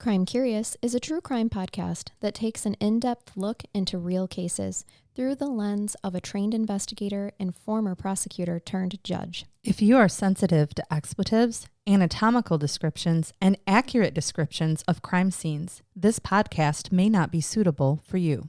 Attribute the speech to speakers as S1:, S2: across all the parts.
S1: Crime Curious is a true crime podcast that takes an in-depth look into real cases through the lens of a trained investigator and former prosecutor turned judge.
S2: If you are sensitive to expletives, anatomical descriptions, and accurate descriptions of crime scenes, this podcast may not be suitable for you.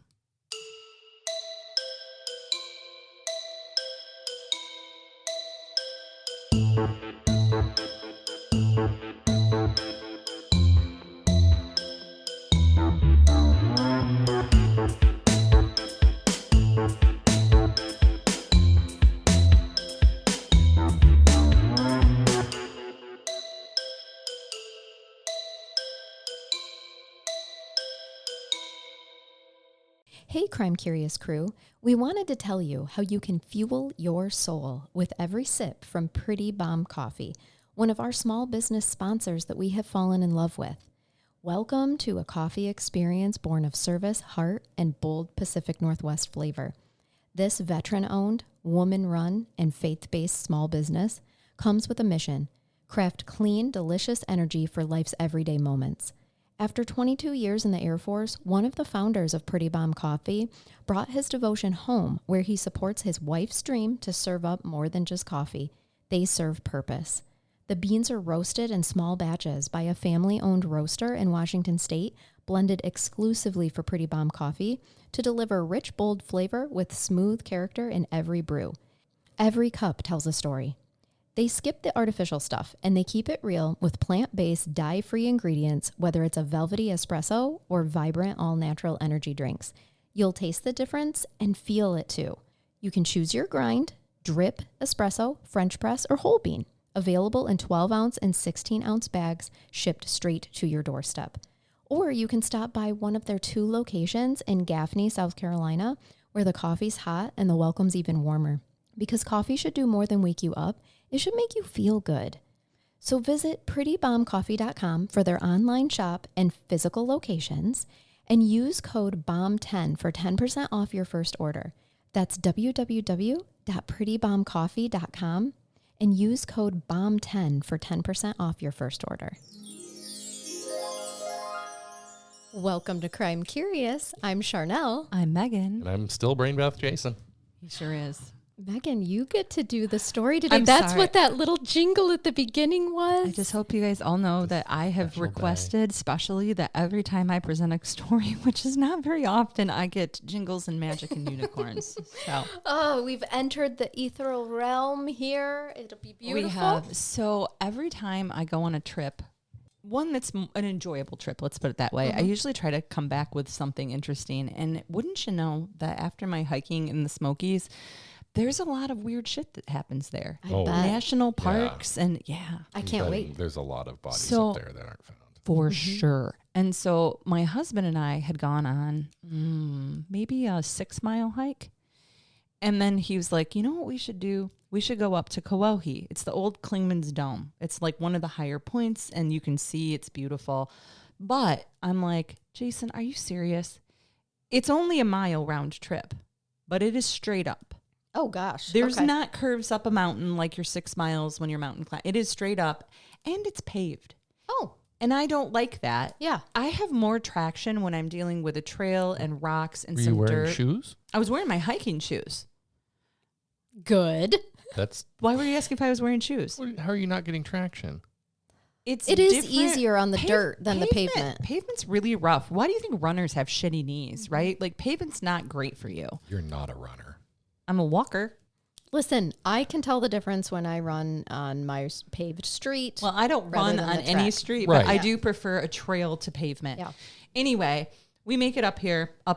S1: Hey Crime Curious crew, we wanted to tell you how you can fuel your soul with every sip from Pretty Bomb Coffee, one of our small business sponsors that we have fallen in love with. Welcome to a coffee experience born of service, heart, and bold Pacific Northwest flavor. This veteran-owned, woman-run, and faith-based small business comes with a mission: craft clean, delicious energy for life's everyday moments. After 22 years in the Air Force, one of the founders of Pretty Bomb Coffee brought his devotion home, where he supports his wife's dream to serve up more than just coffee. They serve purpose. The beans are roasted in small batches by a family-owned roaster in Washington State, blended exclusively for Pretty Bomb Coffee to deliver rich, bold flavor with smooth character in every brew. Every cup tells a story. They skip the artificial stuff, and they keep it real with plant-based, dye-free ingredients, whether it's a velvety espresso or vibrant, all-natural energy drinks. You'll taste the difference and feel it too. You can choose your grind: drip, espresso, French press, or whole bean. Available in 12-ounce and 16-ounce bags, shipped straight to your doorstep. Or you can stop by one of their 2 locations in Gaffney, South Carolina, where the coffee's hot and the welcome's even warmer. Because coffee should do more than wake you up, it should make you feel good. So visit prettybombcoffee.com for their online shop and physical locations, and use code BOMB10 for 10% off your first order. That's www.prettybombcoffee.com and use code BOMB10 for 10% off your first order. Welcome to Crime Curious. I'm Charnell.
S2: I'm Megan.
S3: And I'm still Brain Bath Jason.
S2: He sure is.
S1: Megan, you get to do the story today.
S2: I'm
S1: That's
S2: sorry.
S1: what that little jingle at the beginning was.
S2: I just hope you guys all know that I have
S3: Special
S2: requested specially that every time I present a story, which is not very often, I get jingles and magic and unicorns. So
S1: Oh, we've entered the ethereal realm here. It'll be beautiful.
S2: we have. So every time I go on a trip, one that's an enjoyable trip, let's put it that way, I usually try to come back with something interesting. And wouldn't you know that after my hiking in the Smokies, there's a lot of weird shit that happens there.
S1: I
S3: Oh.
S1: bet.
S2: National parks and
S1: I can't wait.
S3: There's a lot of bodies
S2: So-
S3: up there that aren't found.
S2: For sure. And so my husband and I had gone on maybe a 6-mile hike. And then he was like, you know what we should do? We should go up to Kauai. It's the old Klingman's Dome. It's like one of the higher points, and you can see it's beautiful. But I'm like, Jason, are you serious? It's only a mile round trip, but it is straight up.
S1: Oh, gosh.
S2: There's
S1: Okay.
S2: not curves up a mountain like your 6 miles when you're mountain climbing. It is straight up, and it's paved.
S1: Oh,
S2: And I don't like that.
S1: yeah.
S2: I have more traction when I'm dealing with a trail and rocks and
S3: Were you
S2: some
S3: wearing
S2: dirt.
S3: shoes?
S2: I was wearing my hiking shoes.
S1: Good.
S3: That's
S2: Why were you asking if I was wearing shoes?
S3: how are you not getting traction?
S2: It
S1: It is easier on the dirt than the pavement.
S2: Pavement's really rough. Why do you think runners have shitty knees, right? Like pavement's not great for you.
S3: You're not a runner.
S2: I'm a walker.
S1: Listen, I can tell the difference when I run on my paved street.
S2: Well, I don't
S1: rather
S2: run
S1: than
S2: on
S1: the
S2: any
S1: track.
S2: street,
S3: Right.
S2: but I
S3: Yeah.
S2: do prefer a trail to pavement.
S1: Yeah.
S2: Anyway, we make it up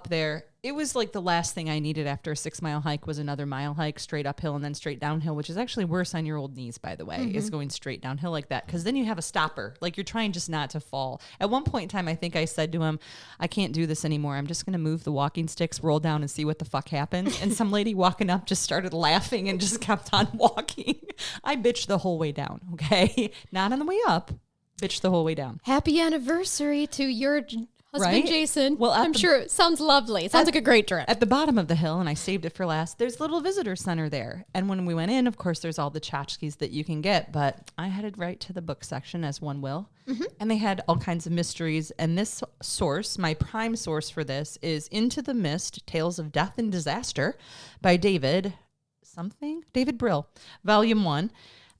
S2: there. It was like the last thing I needed after a 6-mile hike was another mile hike straight uphill and then straight downhill, which is actually worse on your old knees, by the way, is going straight downhill like that. Because then you have a stopper. Like you're trying just not to fall. At one point in time, I think I said to him, I can't do this anymore. I'm just going to move the walking sticks, roll down and see what the fuck happens. And some lady walking up just started laughing and just kept on walking. I bitched the whole way down, okay? Not on the way up. Bitched the whole way down.
S1: Happy anniversary to your Husband
S2: Right?
S1: Jason.
S2: Well,
S1: I'm sure it sounds lovely. It sounds like a great trip.
S2: At the bottom of the hill, and I saved it for last, there's a little visitor center there. And when we went in, of course, there's all the tchotchkes that you can get, but I headed right to the book section, as one will. And they had all kinds of mysteries. And this source, my prime source for this, is Into the Mist, Tales of Death and Disaster by David Brill, Volume 1.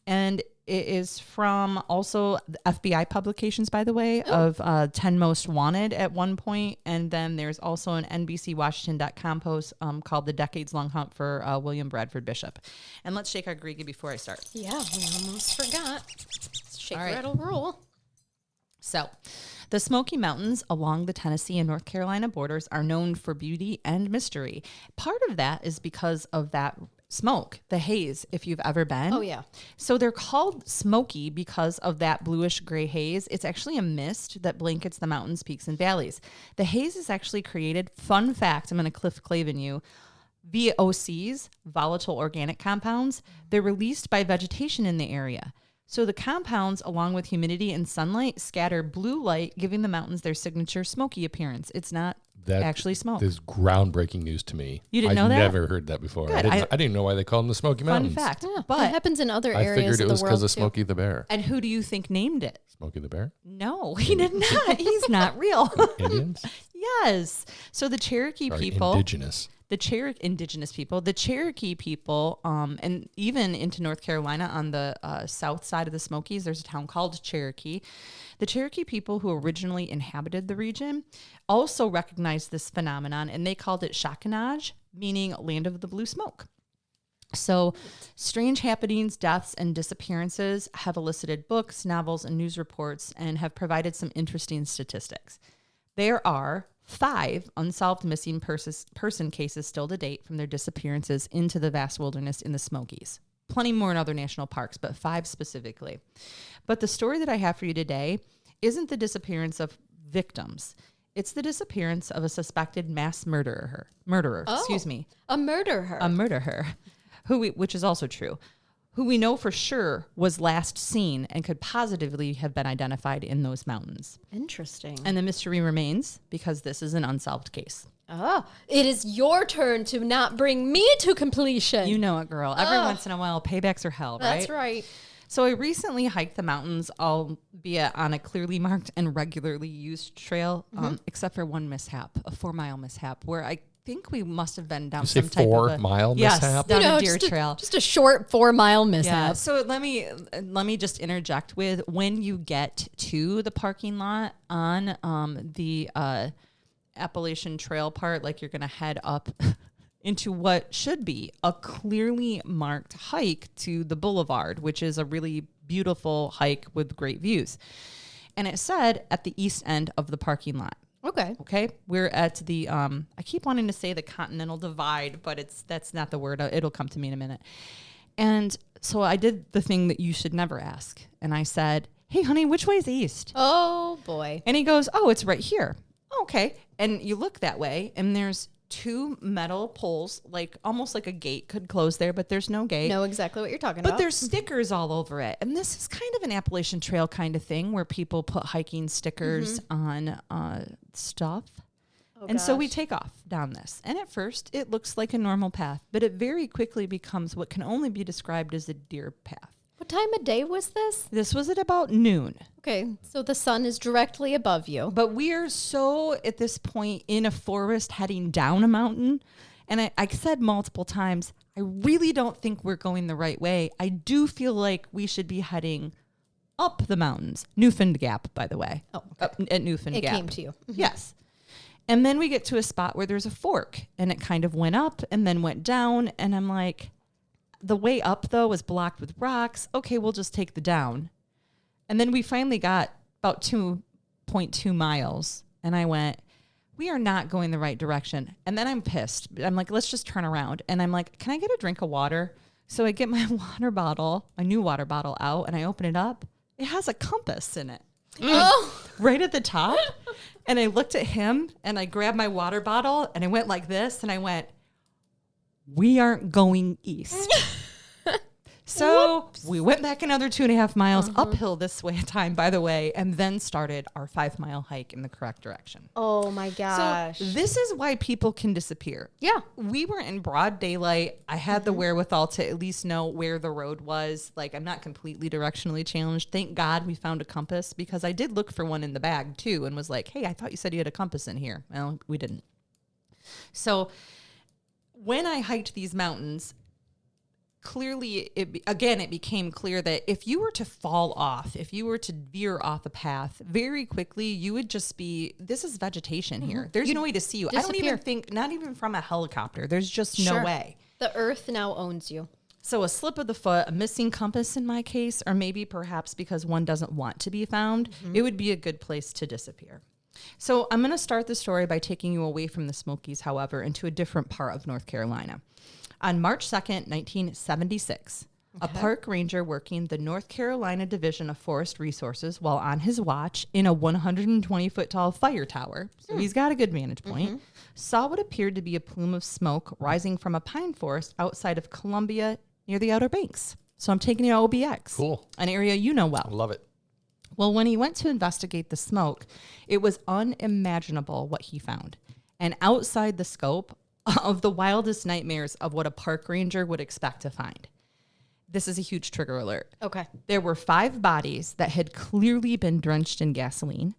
S2: And it is from also the FBI publications, by the way, of 10 Most Wanted at one point. And then there's also an NBCWashington.com post called The Decades-Long Hunt for William Bradford Bishop. And let's shake our Griegy before I start.
S1: Yeah, we almost forgot. Shake,
S2: All right.
S1: rattle, roll.
S2: So, the Smoky Mountains along the Tennessee and North Carolina borders are known for beauty and mystery. Part of that is because of that smoke, the haze, if you've ever been.
S1: Oh, yeah.
S2: So they're called smoky because of that bluish gray haze. It's actually a mist that blankets the mountains, peaks, and valleys. The haze is actually created, fun fact, I'm going to Cliff Clavin you, VOCs, volatile organic compounds. They're released by vegetation in the area. So the compounds, along with humidity and sunlight, scatter blue light, giving the mountains their signature smoky appearance. It's not actually smoke.
S3: This is groundbreaking news to me.
S2: You didn't know that?
S3: I never heard that before.
S2: Good.
S3: I didn't know why they call them the Smoky
S2: Fun
S3: Mountains.
S2: fact.
S1: Yeah,
S2: But
S1: that happens in other
S3: I
S1: areas
S3: figured it
S1: of
S3: was
S1: the world,
S3: because of
S1: too.
S3: Smokey the Bear.
S2: and who do you think named it?
S3: Smokey the Bear?
S2: No, he did not. He's not real.
S3: Indians?
S2: Yes. So the Cherokee
S3: Sorry,
S2: people,
S3: indigenous.
S2: indigenous people, the Cherokee people, and even into North Carolina on the south side of the Smokies, there's a town called Cherokee. The Cherokee people who originally inhabited the region also recognized this phenomenon, and they called it Shakanaj, meaning land of the blue smoke. So strange happenings, deaths, and disappearances have elicited books, novels, and news reports and have provided some interesting statistics. There are 5 unsolved missing person cases still to date from their disappearances into the vast wilderness in the Smokies. Plenty more in other national parks, but 5 specifically. But the story that I have for you today isn't the disappearance of victims. It's the disappearance of a suspected mass murderer.
S1: A murderer.
S2: Which is also true, who we know for sure was last seen and could positively have been identified in those mountains.
S1: Interesting.
S2: And the mystery remains because this is an unsolved case.
S1: Oh, it is your turn to not bring me to completion.
S2: You know it, girl. Every once in a while, paybacks are hell, right?
S1: That's right.
S2: So I recently hiked the mountains, albeit on a clearly marked and regularly used trail, except for one mishap, a 4-mile mishap, where I think we must have been down
S3: You say
S2: some type of
S3: 4-mile
S2: yes,
S3: mishap?
S2: down a deer
S1: just
S2: trail.
S1: Just a short 4-mile
S2: Yeah.
S1: mishap.
S2: So let me just interject with when you get to the parking lot on the Appalachian Trail part, like you're going to head up into what should be a clearly marked hike to the boulevard, which is a really beautiful hike with great views. And it said at the east end of the parking lot. Okay. We're at the, I keep wanting to say the Continental Divide, but that's not the word. It'll come to me in a minute. And so I did the thing that you should never ask. And I said, hey, honey, which way is east?
S1: Oh, boy.
S2: And he goes, oh, it's right here. Okay. And you look that way and there's 2 metal poles, like almost like a gate could close there, but there's no gate.
S1: Know exactly what you're talking
S2: But
S1: about.
S2: there's stickers all over it. And this is kind of an Appalachian Trail kind of thing where people put hiking stickers on stuff.
S1: Oh,
S2: and so we
S1: gosh.
S2: take off down this. And at first, it looks like a normal path, but it very quickly becomes what can only be described as a deer path.
S1: What time of day was this?
S2: This was at about noon.
S1: Okay, so the sun is directly above you.
S2: But we are so, at this point, in a forest heading down a mountain. And I said multiple times, I really don't think we're going the right way. I do feel like we should be heading up the mountains. Newfound Gap, by the way.
S1: Oh,
S2: Up at Newfound
S1: It
S2: Gap.
S1: came to you.
S2: Yes. And then we get to a spot where there's a fork. And it kind of went up and then went down. And I'm like, the way up, though, was blocked with rocks. Okay, we'll just take the down. And then we finally got about 2.2 miles. And I went, we are not going the right direction. And then I'm pissed. I'm like, let's just turn around. And I'm like, can I get a drink of water? So I get my water bottle, my new water bottle out, and I open it up. It has a compass in it.
S1: Oh,
S2: Right at the top. And I looked at him and I grabbed my water bottle and I went like this and I went, we aren't going east. So we went back another 2.5 miles uphill this way time, by the way, and then started our 5-mile hike in the correct direction.
S1: Oh my gosh.
S2: So this is why people can disappear.
S1: Yeah.
S2: We were in broad daylight. I had the wherewithal to at least know where the road was. Like, I'm not completely directionally challenged. Thank God we found a compass, because I did look for one in the bag too and was like, hey, I thought you said you had a compass in here. Well, we didn't. So when I hiked these mountains, clearly, it became clear that if you were to fall off, if you were to veer off a path very quickly, you would just be, this is vegetation here. There's no way to see you. I don't even think, not even from a helicopter, there's just no way.
S1: The earth now owns you.
S2: So a slip of the foot, a missing compass in my case, or maybe perhaps because one doesn't want to be found, it would be a good place to disappear. So I'm going to start the story by taking you away from the Smokies, however, into a different part of North Carolina. On March 2nd, 1976, a park ranger working the North Carolina Division of Forest Resources while on his watch in a 120-foot tall fire tower, so he's got a good vantage point, saw what appeared to be a plume of smoke rising from a pine forest outside of Columbia near the Outer Banks. So I'm taking you to OBX.
S3: Cool.
S2: An area you know well.
S3: Love it.
S2: Well, when he went to investigate the smoke, it was unimaginable what he found. And outside the scope of the wildest nightmares of what a park ranger would expect to find. This is a huge trigger alert.
S1: Okay.
S2: There were 5 bodies that had clearly been drenched in gasoline,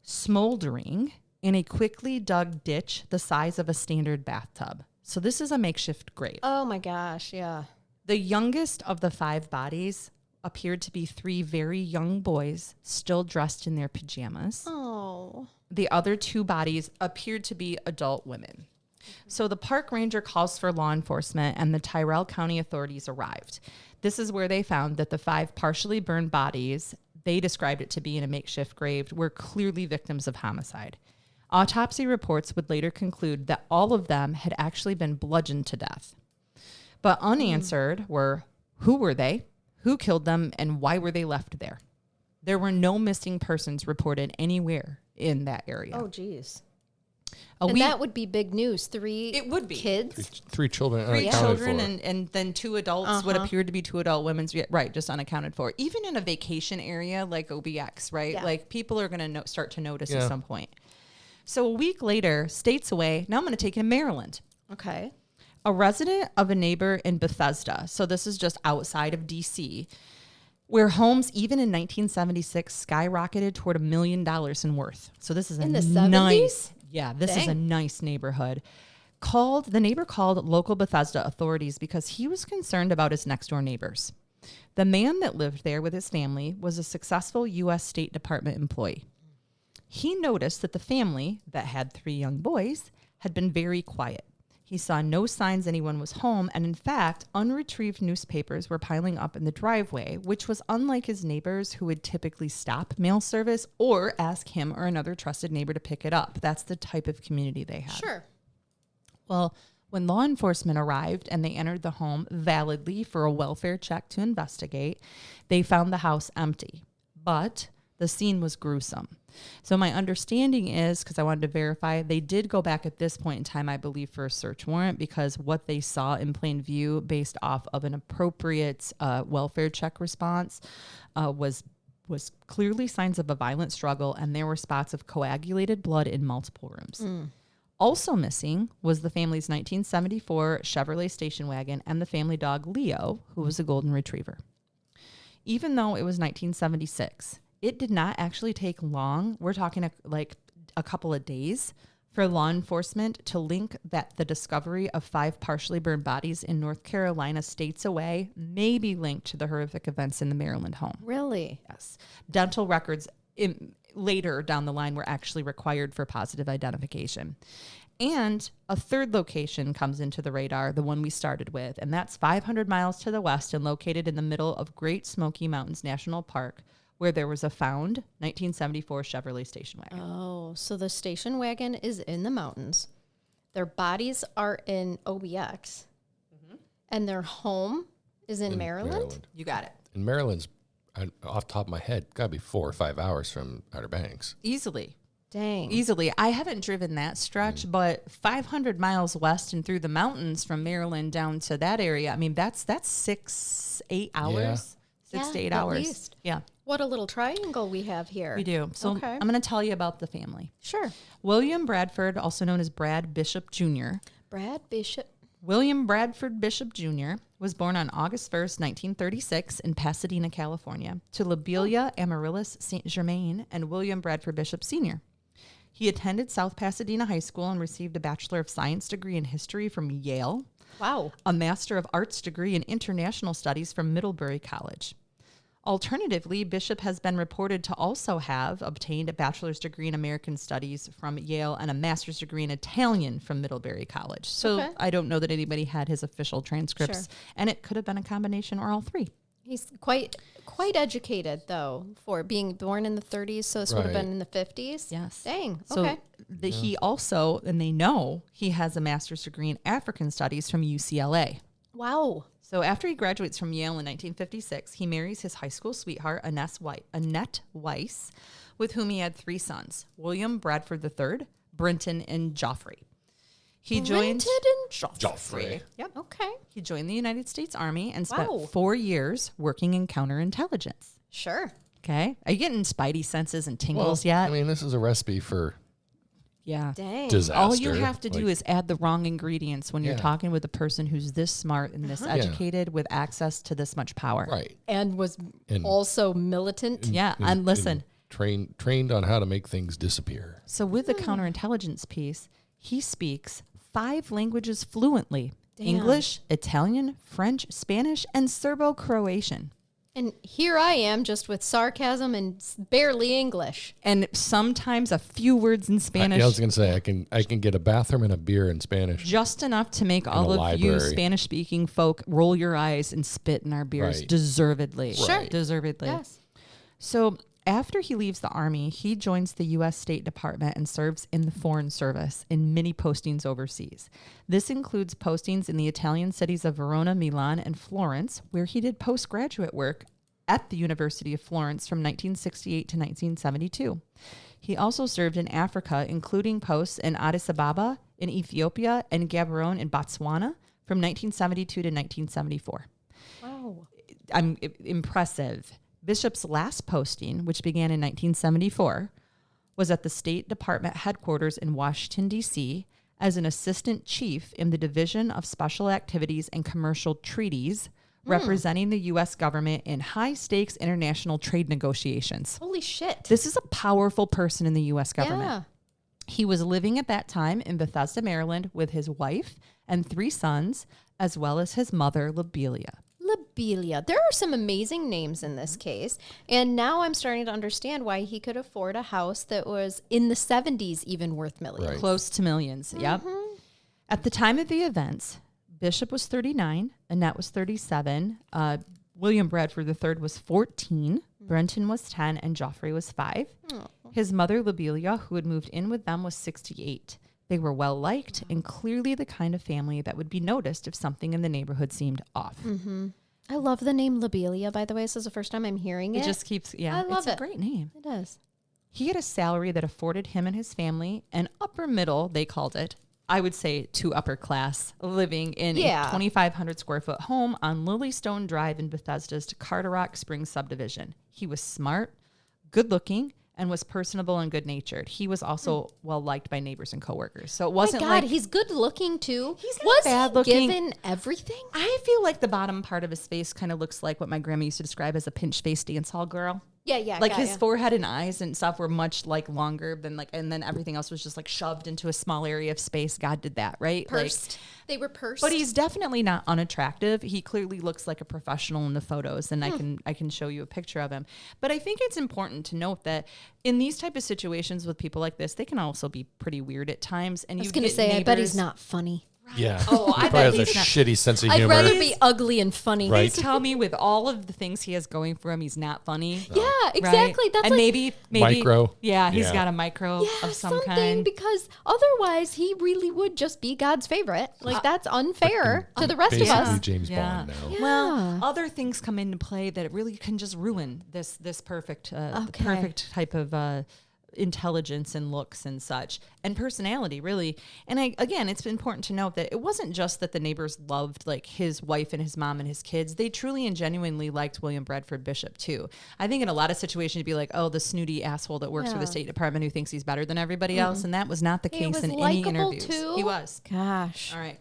S2: smoldering in a quickly dug ditch the size of a standard bathtub. So this is a makeshift grave.
S1: Oh my gosh, yeah.
S2: The youngest of the 5 bodies appeared to be 3 very young boys still dressed in their pajamas.
S1: Oh.
S2: The other 2 bodies appeared to be adult women. So the park ranger calls for law enforcement, and the Tyrrell County authorities arrived. This is where they found that the 5 partially burned bodies, they described it to be in a makeshift grave, were clearly victims of homicide. Autopsy reports would later conclude that all of them had actually been bludgeoned to death. But unanswered were, who were they, who killed them, and why were they left there? There were no missing persons reported anywhere in that area.
S1: Oh, geez.
S2: And
S1: that would be big news. 3
S2: It would be.
S1: kids.
S3: 3 children
S2: 3
S3: unaccounted
S2: children
S3: for.
S2: and then 2 adults, what appeared to be 2 adult women, right, just unaccounted for. Even in a vacation area like OBX, right?
S1: Yeah.
S2: Like, people are going to start to notice
S3: Yeah.
S2: at some point. So a week later, states away, now I'm going to take you to Maryland.
S1: Okay.
S2: A resident of a neighbor in Bethesda, so this is just outside of D.C., where homes, even in 1976, skyrocketed toward $1 million in worth. So this is
S1: In
S2: a
S1: the 70s?
S2: nice, this is a
S1: Dang.
S2: nice neighborhood. The neighbor called local Bethesda authorities because he was concerned about his next door neighbors. The man that lived there with his family was a successful U.S. State Department employee. He noticed that the family, that had 3 young boys, had been very quiet. He saw no signs anyone was home, and in fact, unretrieved newspapers were piling up in the driveway, which was unlike his neighbors who would typically stop mail service or ask him or another trusted neighbor to pick it up. That's the type of community they had.
S1: Sure.
S2: Well, when law enforcement arrived and they entered the home validly for a welfare check to investigate, they found the house empty. But the scene was gruesome. So my understanding is, because I wanted to verify, they did go back at this point in time, I believe, for a search warrant, because what they saw in plain view based off of an appropriate welfare check response was clearly signs of a violent struggle, and there were spots of coagulated blood in multiple rooms. Also missing was the family's 1974 Chevrolet station wagon and the family dog Leo, who was a golden retriever. Even though it was 1976, it did not actually take long. We're talking a couple of days for law enforcement to link that the discovery of 5 partially burned bodies in North Carolina states away may be linked to the horrific events in the Maryland home.
S1: Really?
S2: Yes. Dental records later down the line were actually required for positive identification. And a 3rd location comes into the radar, the one we started with, and that's 500 miles to the west and located in the middle of Great Smoky Mountains National Park, where there was a found 1974 Chevrolet station wagon.
S1: Oh, so the station wagon is in the mountains. Their bodies are in OBX. And their home is in Maryland?
S2: You got it.
S3: And Maryland's, off the top of my head, got to be 4 or 5 hours from Outer Banks.
S2: Easily.
S1: Dang.
S2: Easily. I haven't driven that stretch, but 500 miles west and through the mountains from Maryland down to that area. I mean, that's 6-8 hours.
S1: Yeah.
S2: 6 to 8
S1: at
S2: hours.
S1: least.
S2: Yeah,
S1: What a little triangle we have here.
S2: we do. So
S1: Okay.
S2: I'm going to tell you about the family.
S1: Sure.
S2: William Bradford, also known as Brad Bishop Jr.
S1: Brad Bishop.
S2: William Bradford Bishop Jr. was born on August 1st, 1936 in Pasadena, California, to Lobelia Amaryllis St. Germain and William Bradford Bishop Sr. He attended South Pasadena High School and received a Bachelor of Science degree in history from Yale,
S1: Wow.
S2: a Master of Arts degree in International Studies from Middlebury College. Alternatively, Bishop has been reported to also have obtained a bachelor's degree in American Studies from Yale and a master's degree in Italian from Middlebury College. So
S1: Okay.
S2: I don't know that anybody had his official transcripts,
S1: Sure.
S2: and it could have been a combination or all three.
S1: He's quite educated, though, for being born in the 30s, so this would have
S3: Right.
S1: been in the 50s.
S2: Yes.
S1: Dang.
S2: So
S1: Okay.
S2: he also, and they know, he has a master's degree in African Studies from UCLA.
S1: Wow.
S2: So after he graduates from Yale in 1956, he marries his high school sweetheart, Annette Weiss, with whom he had 3 sons, William Bradford III, Brenton, and Joffrey. He joined
S1: Brenton and
S3: Joffrey.
S2: Yep.
S1: Okay.
S2: He joined the United States Army and spent
S1: Wow.
S2: 4 years working in counterintelligence.
S1: Sure.
S2: Okay. Are you getting spidey senses and
S3: Well,
S2: tingles yet?
S3: I mean, this is a recipe for
S2: Yeah.
S1: Dang.
S3: disaster.
S2: All you have to do
S3: Like,
S2: is add the wrong ingredients when you're
S3: Yeah.
S2: talking with a person who's this smart and this educated with access to this much power.
S3: right.
S1: And was
S3: And-
S1: also militant.
S2: Yeah. And listen,
S3: Trained on how to make things disappear.
S2: so with the counterintelligence piece, he speaks 5 languages fluently:
S1: Damn.
S2: English, Italian, French, Spanish, and Serbo-Croatian.
S1: And here I am just with sarcasm and barely English.
S2: And sometimes a few words in Spanish.
S3: I was going to say I can get a bathroom and a beer in Spanish.
S2: Just enough to make all
S3: a
S2: of you
S3: library.
S2: Spanish-speaking folk roll your eyes and spit in our beers,
S3: Right.
S2: deservedly.
S1: Sure.
S3: Right.
S2: Deservedly.
S1: Yes.
S2: So after he leaves the Army, he joins the U.S. State Department and serves in the Foreign Service in many postings overseas. This includes postings in the Italian cities of Verona, Milan, and Florence, where he did postgraduate work at the University of Florence from 1968 to 1972. He also served in Africa, including posts in Addis Ababa, in Ethiopia, and Gaborone in Botswana from 1972 to 1974.
S1: Wow.
S2: Impressive. Bishop's last posting, which began in 1974, was at the State Department headquarters in Washington, D.C., as an assistant chief in the Division of Special Activities and Commercial Treaties, representing the U.S. government in high-stakes international trade negotiations.
S1: Holy shit.
S2: This is a powerful person in the U.S. government.
S1: Yeah.
S2: He was living at that time in Bethesda, Maryland, with his wife and 3 sons, as well as his mother, Lobelia.
S1: Lobelia. There are some amazing names in this case. And now I'm starting to understand why he could afford a house that was in the 70s even worth millions.
S3: Right.
S2: Close to millions. Yep. At the time of the events, Bishop was 39, Annette was 37, William Bradford III was 14, Brenton was 10, and Joffrey was 5. His mother, Lobelia, who had moved in with them, was 68. They were well liked and clearly the kind of family that would be noticed if something in the neighborhood seemed off.
S1: I love the name Lobelia, by the way. This is the first time I'm hearing it.
S2: It just keeps, yeah,
S1: I love
S2: it's a
S1: it.
S2: great name.
S1: It is.
S2: He had a salary that afforded him and his family an upper middle, they called it. I would say to upper class, living in a 2,500 square foot home on Lilystone Drive in Bethesda's Carderock Springs subdivision. He was smart, good looking, and was personable and good natured. He was also well liked by neighbors and coworkers. So it wasn't
S1: My God,
S2: like
S1: he's good looking too.
S2: He's not
S1: Was
S2: bad
S1: he
S2: looking.
S1: given everything?
S2: I feel like the bottom part of his face kind of looks like what my grandma used to describe as a pinch face dance hall girl.
S1: Yeah.
S2: Like his forehead and eyes and stuff were much like longer than like, and then everything else was just like shoved into a small area of space. God did that, right?
S1: Pursed. They were pursed.
S2: But he's definitely not unattractive. He clearly looks like a professional in the photos, and I can show you a picture of him. But I think it's important to note that in these type of situations with people like this, they can also be pretty weird at times. And
S1: I was
S2: you
S1: going to
S2: get
S1: say, I bet he's
S2: neighbors-
S1: not funny.
S3: Yeah.
S2: Oh,
S3: he
S2: I
S3: probably
S2: bet
S3: has a
S2: he's not.
S3: shitty sense of
S1: I'd
S3: humor.
S1: rather be ugly and funny.
S3: Right.
S2: Please tell me with all of the things he has going for him, he's not funny.
S1: Yeah, exactly.
S2: Right?
S1: That's
S2: and
S1: like,
S2: maybe
S3: Micro.
S2: Yeah, he's
S3: Yeah.
S2: got a micro
S1: yeah,
S2: of some
S1: something,
S2: kind.
S1: because otherwise he really would just be God's favorite. Like that's unfair to the rest of
S3: Basically
S1: us.
S3: James
S2: Yeah.
S3: Bond now.
S1: Yeah.
S2: Well, other things come into play that really can just ruin this perfect
S1: Okay.
S2: perfect type of intelligence and looks and such, and personality, really. And again, it's important to note that it wasn't just that the neighbors loved like his wife and his mom and his kids. They truly and genuinely liked William Bradford Bishop too. I think in a lot of situations you'd be like, oh, the snooty asshole that works for the State Department who thinks he's better than everybody else. And that was not the case in any interviews.
S1: Too?
S2: He was.
S1: Gosh.
S2: All right.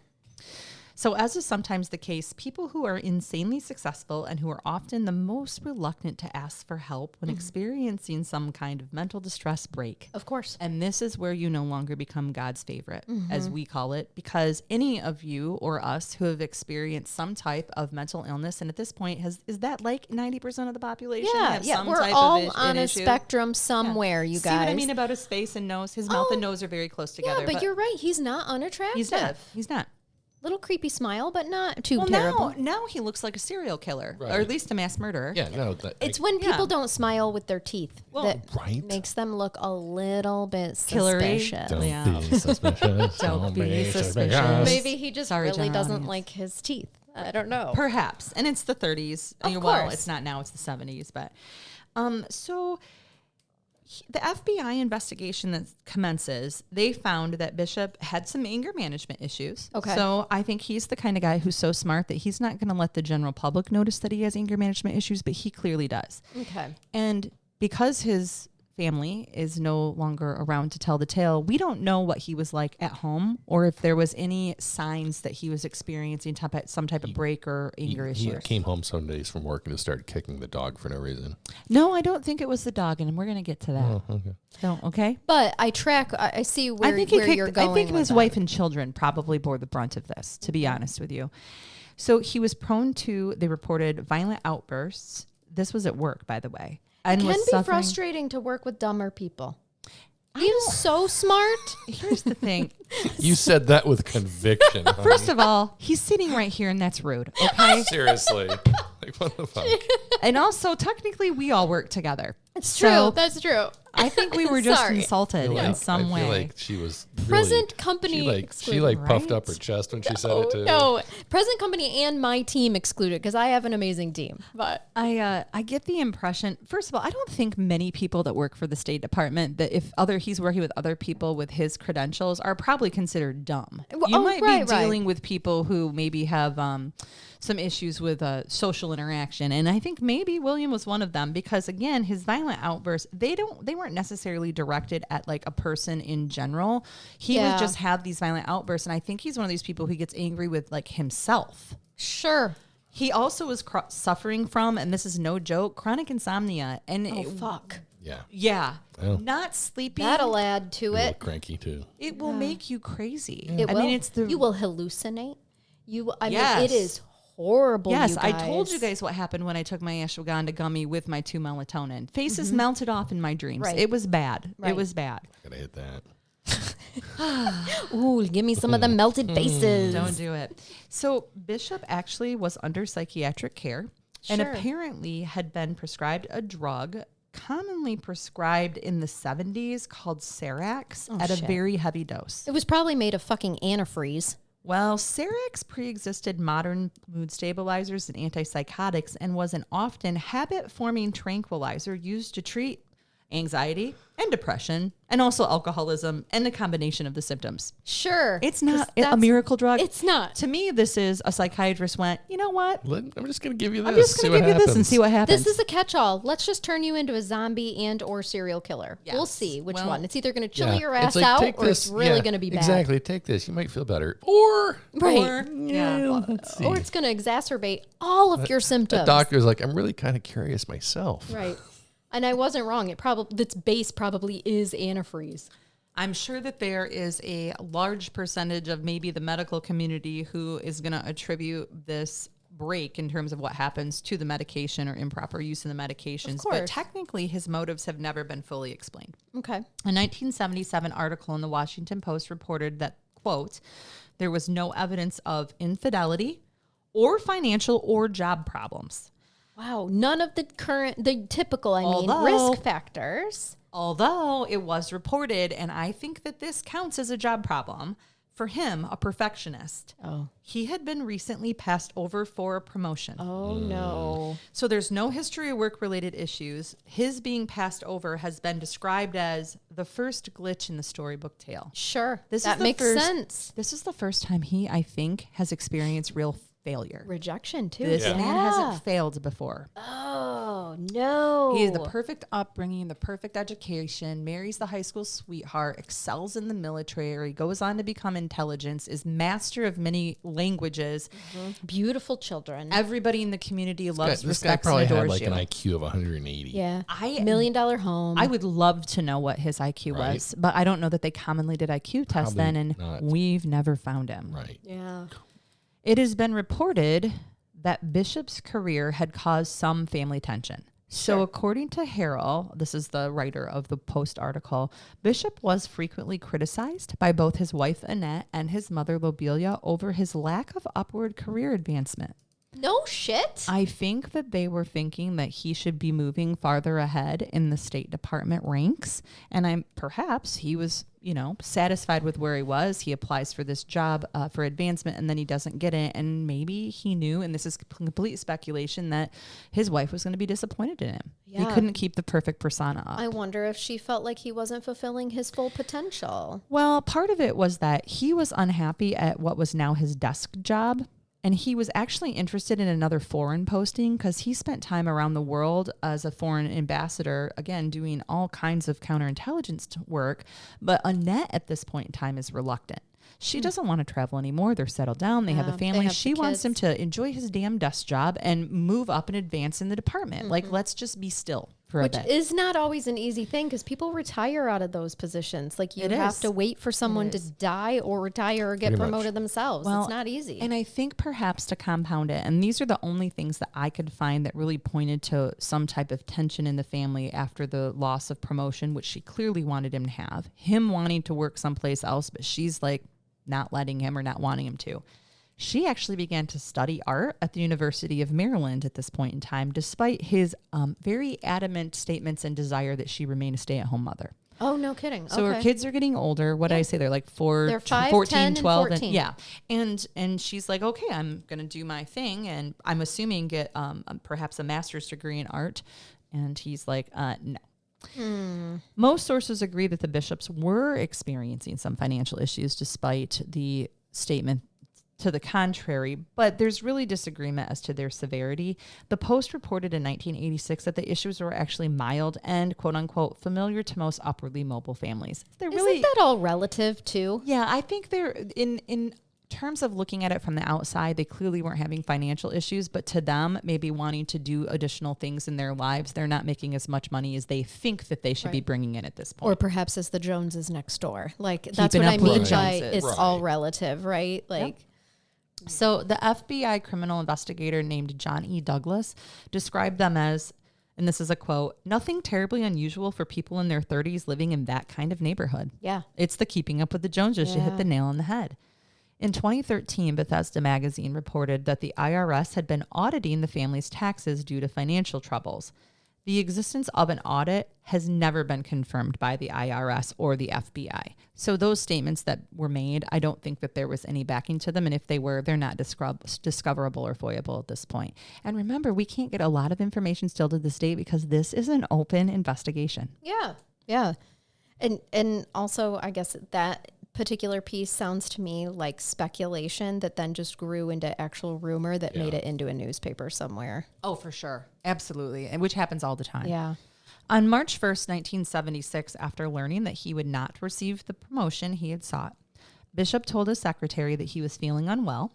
S2: So as is sometimes the case, people who are insanely successful and who are often the most reluctant to ask for help when experiencing some kind of mental distress break.
S1: Of course.
S2: And this is where you no longer become God's favorite, as we call it, because any of you or us who have experienced some type of mental illness, and at this point, is that like 90% of the population?
S1: Yeah,
S2: have some
S1: we're
S2: type
S1: all
S2: of
S1: on a
S2: issue?
S1: spectrum somewhere, you guys.
S2: See what I mean about his face and nose? His mouth and nose are very close together.
S1: Yeah, but you're right. He's not unattractive.
S2: He's not. He's not.
S1: Little creepy smile, but not too terrible.
S2: Now he looks like a serial killer,
S3: Right.
S2: or at least a mass murderer.
S3: Yeah, no.
S1: It's when people don't smile with their teeth that
S3: right.
S1: makes them look a little bit
S2: Killery.
S1: suspicious.
S3: Don't
S2: Yeah.
S3: be suspicious.
S2: Don't be suspicious.
S1: Maybe he just
S2: Sorry,
S1: really
S2: general
S1: doesn't
S2: audience.
S1: like his teeth. I don't know.
S2: Perhaps. And it's the 30s.
S1: Of
S2: Well,
S1: course.
S2: it's not now, it's the 70s. But the FBI investigation that commences, they found that Bishop had some anger management issues.
S1: Okay.
S2: So I think he's the kind of guy who's so smart that he's not going to let the general public notice that he has anger management issues, but he clearly does.
S1: Okay.
S2: And because his family is no longer around to tell the tale, we don't know what he was like at home or if there was any signs that he was experiencing some type of break or anger
S3: He
S2: issues.
S3: came home some days from work and just started kicking the dog for no reason.
S2: No, I don't think it was the dog, and we're going to get to that.
S3: Oh, okay.
S2: Don't, okay?
S1: But I see where,
S2: I think
S1: you're going.
S2: I think
S1: with
S2: his
S1: that.
S2: wife and children probably bore the brunt of this, to be honest with you. So he was prone to, they reported, violent outbursts. This was at work, by the way. And
S1: It can
S2: was
S1: be
S2: suffering.
S1: frustrating to work with dumber people. He's so smart.
S2: Here's the thing.
S3: You said that with conviction. honey.
S2: First of all, he's sitting right here, and that's rude, okay?
S3: Seriously. Like, what the fuck?
S2: And also, technically, we all work together.
S1: It's
S2: So,
S1: true. That's true.
S2: I think we were just
S1: Sorry.
S2: insulted in some
S3: I feel
S2: way.
S3: like she was really,
S1: Present company
S3: She
S1: excluded,
S3: puffed
S2: right?
S3: up her chest when she said it too.
S1: No, present company and my team excluded because I have an amazing team. But
S2: I get the impression, first of all, I don't think many people that work for the State Department that if he's working with other people with his credentials are probably considered dumb. You might be dealing with people who maybe have some issues with social interaction, and I think maybe William was one of them because again, his violent outbursts they weren't necessarily directed at like a person in general. He would just have these violent outbursts, and I think he's one of these people who gets angry with like himself.
S1: sure.
S2: He also was suffering from, and this is no joke, chronic insomnia. And
S1: Fuck.
S3: Yeah.
S2: yeah,
S3: Well.
S2: not sleeping.
S1: That'll add to
S3: A little
S1: it.
S3: cranky too.
S2: It will make you crazy.
S1: It
S2: I
S1: will.
S2: mean, it's the
S1: You will hallucinate. I
S2: Yes.
S1: mean, it is horrible.
S2: Yes,
S1: you
S2: I
S1: guys.
S2: told you guys what happened when I took my ashwagandha gummy with my 2 melatonin. Faces melted off in my dreams.
S1: Right.
S2: It was bad.
S1: Right.
S2: It was bad.
S3: Gotta hit that.
S1: Ooh, give me some of the melted faces.
S2: Don't do it. So Bishop actually was under psychiatric care and
S1: Sure.
S2: apparently had been prescribed a drug commonly prescribed in the 70s called Serax at
S1: shit.
S2: a very heavy dose.
S1: It was probably made of fucking antifreeze.
S2: Well, Serax pre-existed modern mood stabilizers and antipsychotics and was an often habit-forming tranquilizer used to treat anxiety and depression and also alcoholism and a combination of the symptoms.
S1: Sure.
S2: It's not
S1: 'Cause
S2: a
S1: that's-
S2: miracle drug.
S1: It's not.
S2: To me, this is a psychiatrist went, you know what?
S3: I'm just gonna give you this.
S2: I'm just going to give you this and see what happens.
S1: This is a catch-all. Let's just turn you into a zombie and or serial killer.
S2: Yes.
S1: We'll see which
S2: Well,
S1: one. It's either going to chill
S3: Yeah.
S1: your
S3: It's
S1: ass
S3: like,
S1: out
S3: take
S1: or
S3: this.
S1: it's really
S3: Yeah,
S1: going to be bad.
S3: Exactly. Take this. You might feel better. Or
S1: Right.
S3: let's see.
S1: Or it's going to exacerbate all of your symptoms.
S3: The doctor's like, I'm really kind of curious myself.
S1: Right. And I wasn't wrong. Its base probably is antifreeze.
S2: I'm sure that there is a large percentage of maybe the medical community who is going to attribute this break in terms of what happens to the medication or improper use of the medications.
S1: Of course.
S2: But technically, his motives have never been fully explained.
S1: Okay.
S2: A 1977 article in the Washington Post reported that, quote, there was no evidence of infidelity or financial or job problems.
S1: Wow. None of the typical,
S2: Although-
S1: risk factors.
S2: Although it was reported, and I think that this counts as a job problem, For him, a perfectionist,
S1: Oh.
S2: he had been recently passed over for a promotion.
S1: Oh, no.
S2: So there's no history of work-related issues. His being passed over has been described as the first glitch in the storybook tale.
S1: Sure.
S2: That
S1: that makes sense.
S2: This is the first time he, I think, has experienced real failure.
S1: Rejection, too.
S2: This man hasn't failed before.
S1: Oh, no.
S2: He has the perfect upbringing, the perfect education, marries the high school sweetheart, excels in the military, goes on to become intelligence, is master of many languages.
S1: Beautiful children.
S2: Everybody in the community loves,
S3: This guy
S2: respects,
S3: probably
S2: and
S3: had
S2: adores
S3: like
S2: you.
S3: an IQ of 180.
S1: Yeah.
S2: $1
S1: million home.
S2: I would love to know what his IQ
S3: Right.
S2: was, but I don't know that they commonly did IQ tests
S3: Probably
S2: then, and
S3: not.
S2: we've never found him.
S3: Right.
S1: Yeah.
S2: It has been reported that Bishop's career had caused some family tension. So according to Harrell, this is the writer of the Post article, Bishop was frequently criticized by both his wife Annette and his mother Lobelia over his lack of upward career advancement.
S1: No shit.
S2: I think that they were thinking that he should be moving farther ahead in the State Department ranks. And perhaps he was, satisfied with where he was. He applies for this job for advancement and then he doesn't get it. And maybe he knew, and this is complete speculation, that his wife was going to be disappointed in him. He
S1: Yeah.
S2: couldn't keep the perfect persona up.
S1: I wonder if she felt like he wasn't fulfilling his full potential.
S2: Well, part of it was that he was unhappy at what was now his desk job. And he was actually interested in another foreign posting because he spent time around the world as a foreign ambassador, again, doing all kinds of counterintelligence work. But Annette at this point in time is reluctant. She doesn't want to travel anymore. They're settled down. They have a family.
S1: have
S2: She
S1: the
S2: wants him
S1: kids.
S2: to enjoy his damn desk job and move up and advance in the department. Like, let's just be still for
S1: Which
S2: a bit.
S1: is not always an easy thing because people retire out of those positions. Like you
S2: It
S1: have
S2: is.
S1: to wait for someone to die or retire or get
S3: Pretty much.
S1: promoted themselves.
S2: Well,
S1: it's not easy.
S2: And I think perhaps to compound it, and these are the only things that I could find that really pointed to some type of tension in the family after the loss of promotion, which she clearly wanted him to have. Him wanting to work someplace else, but she's like not letting him or not wanting him to. She actually began to study art at the University of Maryland at this point in time, despite his very adamant statements and desire that she remain a stay-at-home mother.
S1: oh, no kidding.
S2: So
S1: okay.
S2: her kids are getting older. What did I say? They're like
S1: They're 5,
S2: 14,
S1: 10, and
S2: 12.
S1: 14.
S2: Yeah. And she's like, okay, I'm going to do my thing. And I'm assuming get perhaps a master's degree in art. And he's like, no. Most sources agree that the Bishops were experiencing some financial issues despite the statement to the contrary, but there's really disagreement as to their severity. The Post reported in 1986 that the issues were actually mild and quote unquote familiar to most upwardly mobile families. They're really,
S1: Isn't that all relative too?
S2: yeah, I think they're in terms of looking at it from the outside, they clearly weren't having financial issues, but to them, maybe wanting to do additional things in their lives, they're not making as much money as they think that they should be bringing in at this point.
S1: Or perhaps as the Joneses next door. Like that's
S2: Keeping
S1: what I
S2: up with
S1: mean
S2: the
S1: by
S2: Joneses.
S1: it's all relative, right? Like
S2: So the FBI criminal investigator named John E. Douglas described them as, and this is a quote, nothing terribly unusual for people in their 30s living in that kind of neighborhood.
S1: yeah.
S2: It's the keeping up with the Joneses. You hit
S1: Yeah.
S2: the nail on the head. In 2013, Bethesda Magazine reported that the IRS had been auditing the family's taxes due to financial troubles. The existence of an audit has never been confirmed by the IRS or the FBI. So those statements that were made, I don't think that there was any backing to them. And if they were, they're not discoverable or foiable at this point. And remember, we can't get a lot of information still to this day because this is an open investigation.
S1: Yeah. Yeah. And also I guess that particular piece sounds to me like speculation that then just grew into actual rumor that made it into a newspaper somewhere.
S2: Oh, for sure. Absolutely. And which happens all the time.
S1: Yeah.
S2: On March 1st, 1976, after learning that he would not receive the promotion he had sought, Bishop told his secretary that he was feeling unwell,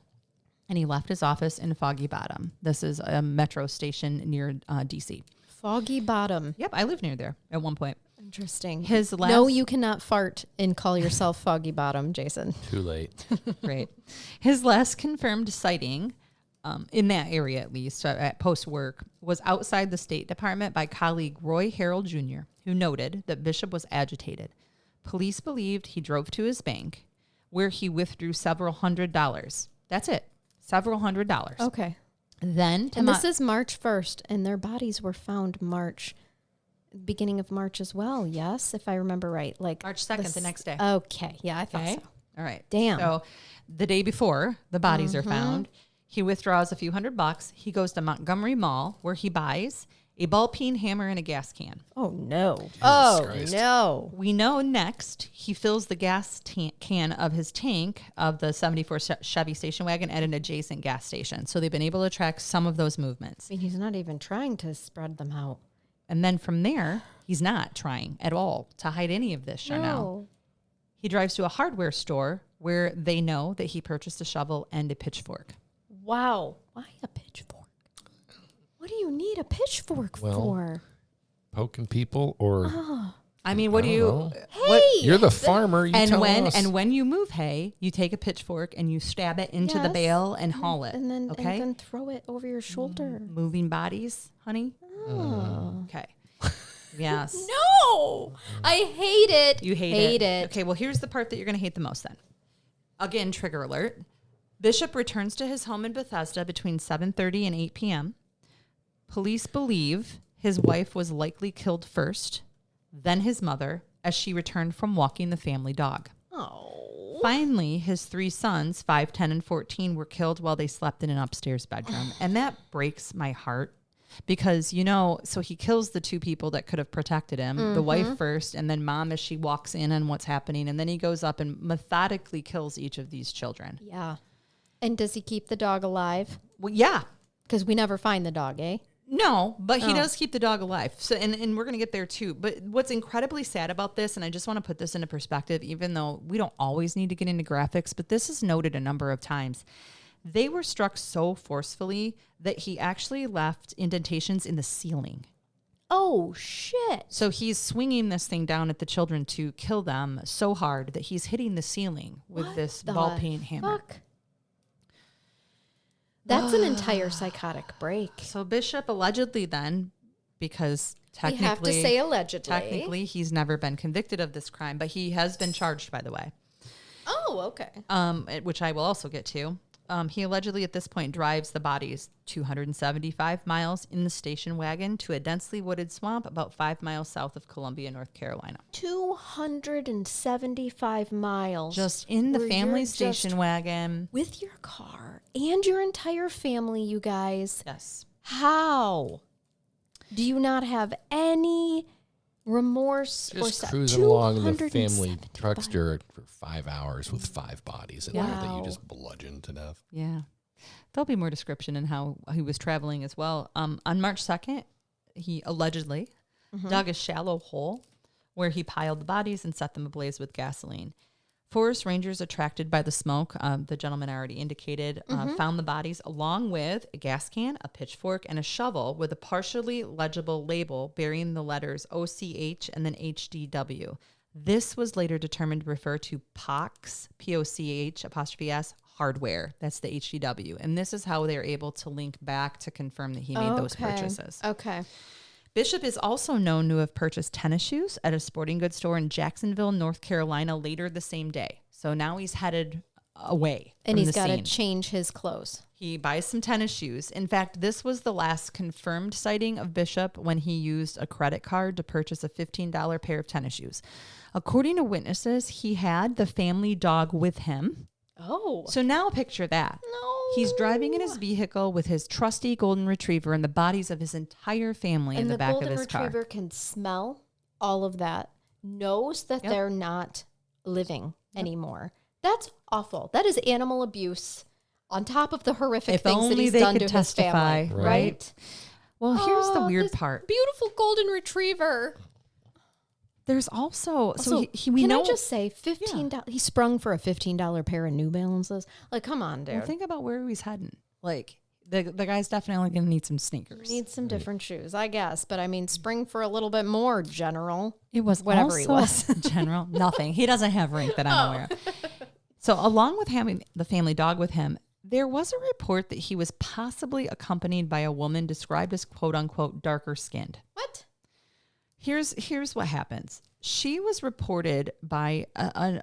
S2: and he left his office in Foggy Bottom. This is a metro station near D.C.
S1: Foggy Bottom.
S2: Yep, I lived near there at one point.
S1: Interesting.
S2: His last...
S1: No, you cannot fart and call yourself Foggy Bottom, Jason.
S3: Too late.
S2: Great. His last confirmed sighting, in that area at least, at post-work, was outside the State Department by colleague Roy Harrell Jr., who noted that Bishop was agitated. Police believed he drove to his bank, where he withdrew several $100s. That's it. Several $100s.
S1: Okay.
S2: Then,
S1: And this is March 1st, and their bodies were found beginning of March as well, yes, if I remember right. Like
S2: March 2nd, the next day.
S1: Okay, yeah, I thought so.
S2: All right.
S1: Damn.
S2: So the day before the bodies are found, he withdraws a few $100. He goes to Montgomery Mall where he buys a ball-peen hammer and a gas can.
S1: Oh, no.
S3: Christ.
S1: No.
S2: We know next he fills the gas can of his tank of the 74 Chevy station wagon at an adjacent gas station. So they've been able to track some of those movements.
S1: I mean, he's not even trying to spread them out.
S2: And then from there, he's not trying at all to hide any of this, Charnell.
S1: No.
S2: He drives to a hardware store where they know that he purchased a shovel and a pitchfork.
S1: Wow. Why a pitchfork? What do you need a pitchfork for?
S3: Poking people or
S2: I mean, what do you?
S3: know.
S2: What,
S3: you're the farmer. You tell us.
S2: when you move hay, you take a pitchfork and you stab it into the
S1: Yes.
S2: bale and haul it.
S1: And then,
S2: okay,
S1: and then throw it over your shoulder.
S2: moving bodies, honey.
S1: Oh.
S2: Okay. Yes.
S1: No. I hate it.
S2: You hate it. Okay, well, here's the part that you're going to hate the most then. Again, trigger alert. Bishop returns to his home in Bethesda between 7:30 and 8 p.m. Police believe his wife was likely killed first, then his mother, as she returned from walking the family dog.
S1: Oh.
S2: Finally, his 3 sons, 5, 10, and 14, were killed while they slept in an upstairs bedroom. And that breaks my heart because, you know, so he kills the 2 people that could have protected him, the wife first, and then mom as she walks in on what's happening. And then he goes up and methodically kills each of these children.
S1: Yeah. And does he keep the dog alive?
S2: Well, yeah.
S1: Because we never find the dog, eh?
S2: No, but he does keep the dog alive. So, and we're going to get there too. But what's incredibly sad about this, and I just want to put this into perspective, even though we don't always need to get into graphics, but this is noted a number of times. They were struck so forcefully that he actually left indentations in the ceiling.
S1: Oh, shit.
S2: So he's swinging this thing down at the children to kill them so hard that he's hitting the ceiling with
S1: What
S2: this
S1: the
S2: ball-peen hammer.
S1: Fuck? That's an entire psychotic break.
S2: So Bishop allegedly then, because technically,
S1: We have to say allegedly.
S2: technically he's never been convicted of this crime, but he has been charged, by the way,
S1: Oh, okay.
S2: which I will also get to. He allegedly at this point drives the bodies 275 miles in the station wagon to a densely wooded swamp about 5 miles south of Columbia, North Carolina.
S1: 275 miles.
S2: Just in the
S1: where
S2: family
S1: you're
S2: station
S1: just
S2: wagon.
S1: with your car and your entire family, you guys.
S2: Yes.
S1: How do you not have any remorse
S3: Just
S1: or
S3: cruising along in the family
S1: 275.
S3: truckster for 5 hours with 5 bodies in there that
S1: Wow.
S3: you just bludgeoned to death.
S2: Yeah. There'll be more description in how he was traveling as well. On March 2nd, he allegedly dug a shallow hole where he piled the bodies and set them ablaze with gasoline. Forest rangers, attracted by the smoke, the gentleman I already indicated, found the bodies along with a gas can, a pitchfork, and a shovel with a partially legible label bearing the letters OCH and then HDW. This was later determined to refer to POCH, P-O-C-H, apostrophe S, hardware. That's the HDW. And this is how they're able to link back to confirm that he made those purchases.
S1: Okay.
S2: Bishop is also known to have purchased tennis shoes at a sporting goods store in Jacksonville, North Carolina, later the same day. So now he's headed away.
S1: And
S2: from
S1: he's
S2: the
S1: got to
S2: scene.
S1: change his clothes.
S2: He buys some tennis shoes. In fact, this was the last confirmed sighting of Bishop when he used a credit card to purchase a $15 pair of tennis shoes. According to witnesses, he had the family dog with him.
S1: Oh.
S2: So now picture that.
S1: No.
S2: He's driving in his vehicle with his trusty golden retriever and the bodies of his entire family in the back of his
S1: golden
S2: car.
S1: retriever can smell all of that, knows that they're not living anymore. That's awful. That is animal abuse on top of the horrific
S2: If
S1: things that
S2: only
S1: he's
S2: they
S1: done
S2: could
S1: to his family.
S2: testify,
S1: Right?
S2: Well, here's the
S1: Oh,
S2: weird
S1: this
S2: part.
S1: Beautiful golden retriever.
S2: There's also,
S1: So
S2: we
S1: can
S2: know.
S1: I just say $15? He sprung for a $15 pair of New Balances. Like, come on, dude.
S2: Well, think about where he's heading. Like, the guy's definitely going to need some sneakers.
S1: Needs some different shoes, I guess. But I mean, spring for a little bit more, General.
S2: It was
S1: whatever he
S2: also general. Nothing. He doesn't have rank that I'm aware of. So along with having the family dog with him, there was a report that he was possibly accompanied by a woman described as quote unquote darker skinned.
S1: What?
S2: Here's what happens. She was reported by an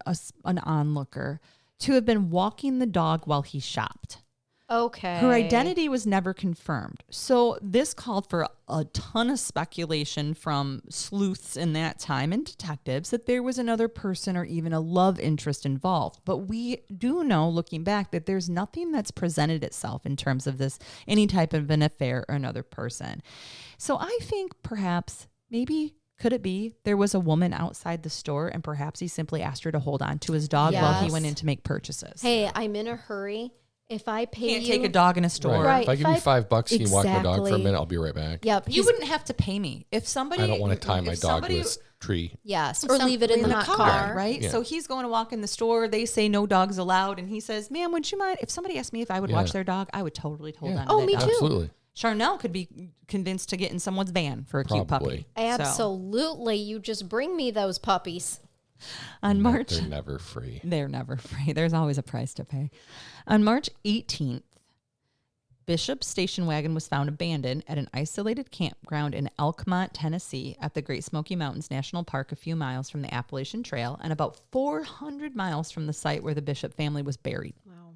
S2: onlooker to have been walking the dog while he shopped.
S1: Okay.
S2: Her identity was never confirmed. So this called for a ton of speculation from sleuths in that time and detectives that there was another person or even a love interest involved. But we do know, looking back, that there's nothing that's presented itself in terms of this, any type of an affair or another person. So I think perhaps, maybe, could it be there was a woman outside the store and perhaps he simply asked her to hold on to his dog while he went in to make purchases?
S1: Hey, I'm in a hurry. If I pay
S2: Can't take a dog in a store.
S3: Right. If I give you $5 and you walk my dog for a minute, I'll be right back.
S1: Yep.
S2: You wouldn't have to pay me. If somebody...
S3: I don't want to tie my dog to this tree.
S1: Yes. Or leave it in the hot car.
S2: Right?
S3: Yeah.
S2: So he's going to walk in the store. They say no dogs allowed. And he says, ma'am, would you mind? If somebody asked me if I would watch their dog, I would totally hold on to
S1: Oh,
S2: that
S1: me
S2: dog.
S1: too.
S3: Absolutely.
S2: Charnell could be convinced to get in someone's van for a cute puppy.
S1: Absolutely. You just bring me those puppies.
S2: On March...
S3: They're never free.
S2: They're never free. There's always a price to pay. On March 18th, Bishop's station wagon was found abandoned at an isolated campground in Elkmont, Tennessee, at the Great Smoky Mountains National Park, a few miles from the Appalachian Trail and about 400 miles from the site where the Bishop family was buried.
S1: Wow.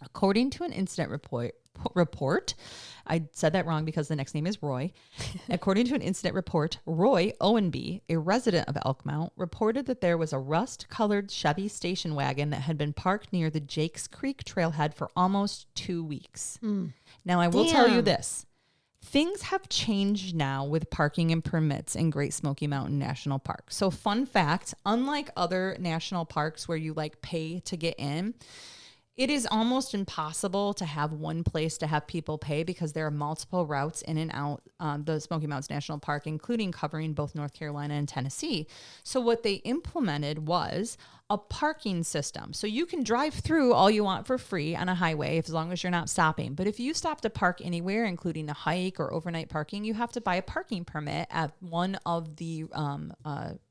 S2: According to an incident report, I said that wrong because the next name is Roy. According to an incident report, Roy Owenby, a resident of Elkmont, reported that there was a rust-colored Chevy station wagon that had been parked near the Jakes Creek trailhead for almost 2 weeks. Now, I will tell you this. Things have changed now with parking and permits in Great Smoky Mountain National Park. So, fun fact, unlike other national parks where you pay to get in, it is almost impossible to have one place to have people pay because there are multiple routes in and out the Smoky Mountains National Park, including covering both North Carolina and Tennessee. So what they implemented was a parking system. So you can drive through all you want for free on a highway as long as you're not stopping. But if you stop to park anywhere, including a hike or overnight parking, you have to buy a parking permit at one of the